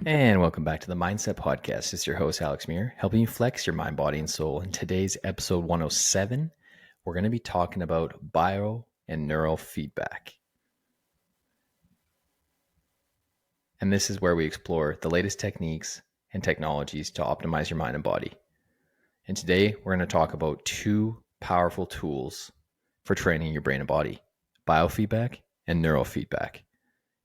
And welcome back to the Mindset Podcast. It's your host, Alex Muir, helping you flex your mind, body, and soul. In today's episode 107, we're going to be talking about bio and neurofeedback. And this is where we explore the latest techniques and technologies to optimize your mind and body. And today, we're going to talk about two powerful tools for training your brain and body: biofeedback and neurofeedback.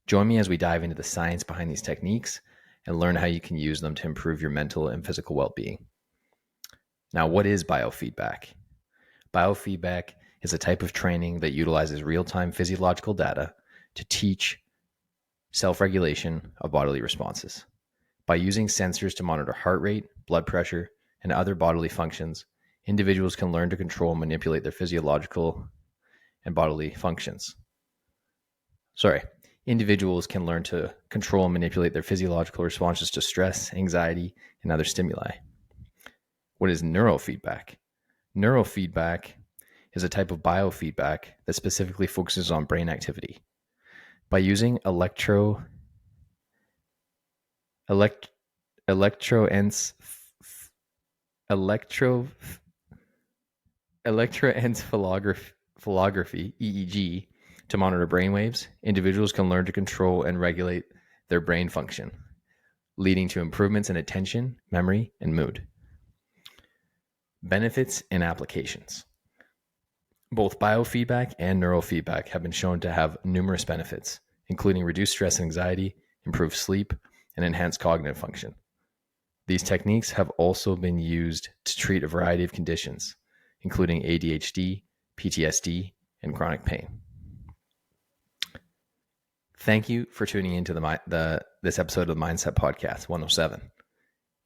Join me as we dive into the science behind these techniques and learn how you can use them to improve your mental and physical well-being. Now, what is biofeedback? Biofeedback is a type of training that utilizes real-time physiological data to teach self-regulation of bodily responses. By using sensors to monitor heart rate, blood pressure, and other bodily functions, individuals can learn to control and manipulate their physiological and bodily functions. Individuals can learn to control and manipulate their physiological responses to stress, anxiety, and other stimuli. What is neurofeedback? Neurofeedback is a type of biofeedback that specifically focuses on brain activity. By using electroencephalography, EEG, to monitor brainwaves, individuals can learn to control and regulate their brain function, leading to improvements in attention, memory, and mood. Benefits and applications. Both biofeedback and neurofeedback have been shown to have numerous benefits, including reduced stress and anxiety, improved sleep, and enhanced cognitive function. These techniques have also been used to treat a variety of conditions, including ADHD, PTSD, and chronic pain. Thank you for tuning into this episode of the Mindset Podcast 107.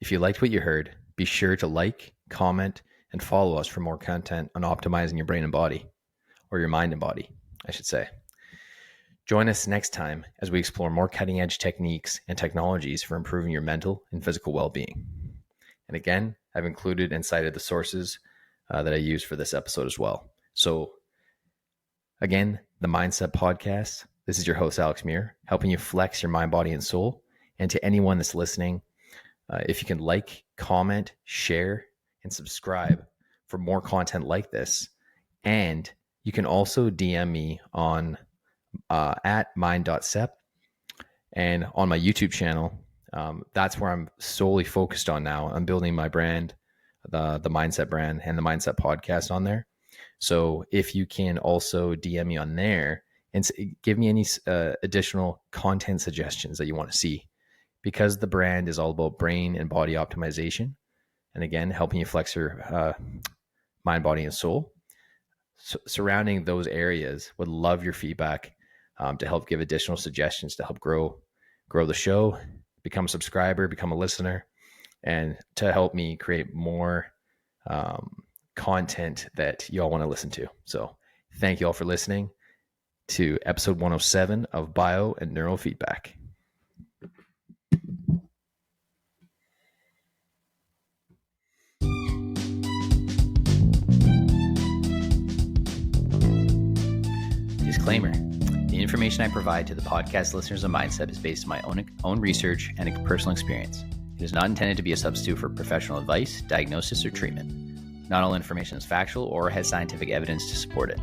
If you liked what you heard, be sure to like, comment, and follow us for more content on optimizing your brain and body, or your mind and body, I should say. Join us next time as we explore more cutting-edge techniques and technologies for improving your mental and physical well-being. And again, I've included and cited the sources that I use for this episode as well. So again, the Mindset Podcast. This is your host, Alex Muir, helping you flex your mind, body, and soul. And to anyone that's listening, if you can like, comment, share, and subscribe for more content like this. And you can also DM me on at mind.sep and on my YouTube channel. That's where I'm solely focused on now. I'm building my brand, the Mindset brand, and the Mindset Podcast on there. So if you can also DM me on there and give me any additional content suggestions that you want to see, because the brand is all about brain and body optimization. And again, helping you flex your mind, body, and soul. Surrounding those areas, would love your feedback to help give additional suggestions to help grow the show, become a subscriber, become a listener, and to help me create more content that y'all want to listen to. So thank you all for listening to episode 107 of Bio and Neurofeedback. Disclaimer: the information I provide to the podcast listeners of Mindset is based on my own research and personal experience. It is not intended to be a substitute for professional advice, diagnosis, or treatment. Not all information is factual or has scientific evidence to support it.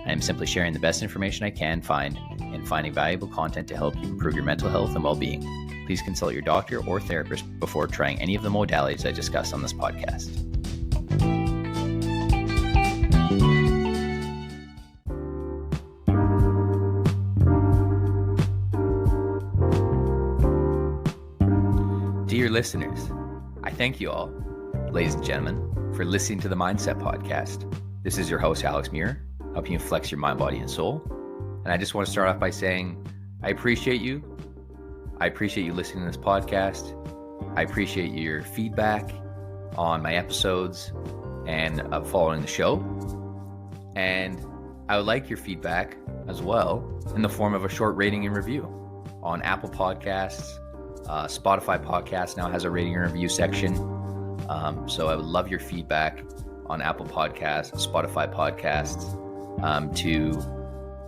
I am simply sharing the best information I can find and finding valuable content to help you improve your mental health and well-being. Please consult your doctor or therapist before trying any of the modalities I discuss on this podcast. Dear listeners, I thank you all, ladies and gentlemen, for listening to the Mindset Podcast. This is your host, Alex Muir, helping you flex your mind, body, and soul. And I just want to start off by saying, I appreciate you. I appreciate you listening to this podcast. I appreciate your feedback on my episodes and following the show. And I would like your feedback as well in the form of a short rating and review on Apple Podcasts. Spotify Podcasts now has a rating and review section. So I would love your feedback on Apple Podcasts, Spotify Podcasts,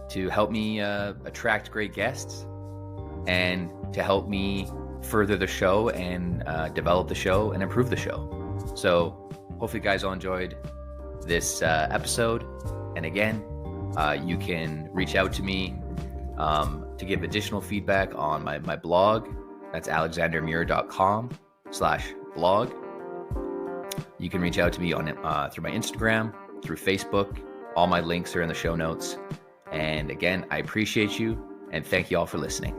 to help me attract great guests and to help me further the show and develop the show and improve the show. So hopefully you guys all enjoyed this episode. And again, you can reach out to me to give additional feedback on my blog. That's alexandermuir.com/blog. You can reach out to me on through my Instagram, through Facebook. All my links are in the show notes. And again, I appreciate you and thank you all for listening.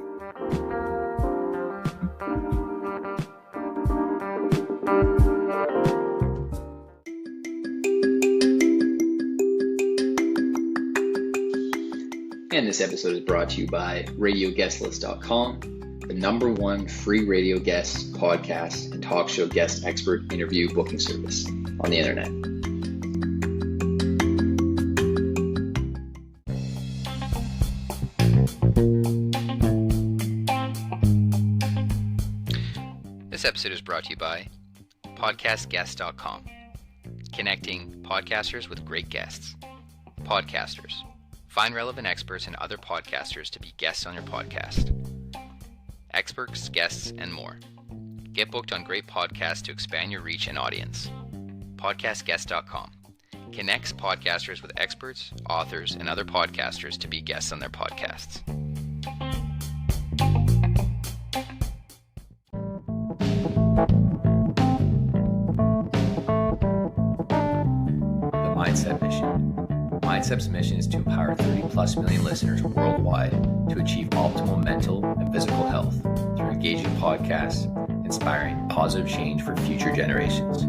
And this episode is brought to you by RadioGuestList.com, the #1 free radio guest, podcast, and talk show guest expert interview booking service on the internet. This episode is brought to you by PodcastGuest.com, connecting podcasters with great guests. Podcasters. Find relevant experts and other podcasters to be guests on your podcast. Experts, guests, and more. Get booked on great podcasts to expand your reach and audience. PodcastGuest.com connects podcasters with experts, authors, and other podcasters to be guests on their podcasts. The Mindset Mission. Mindset's mission is to empower 30+ million listeners worldwide to achieve optimal mental and physical health through engaging podcasts, inspiring positive change for future generations.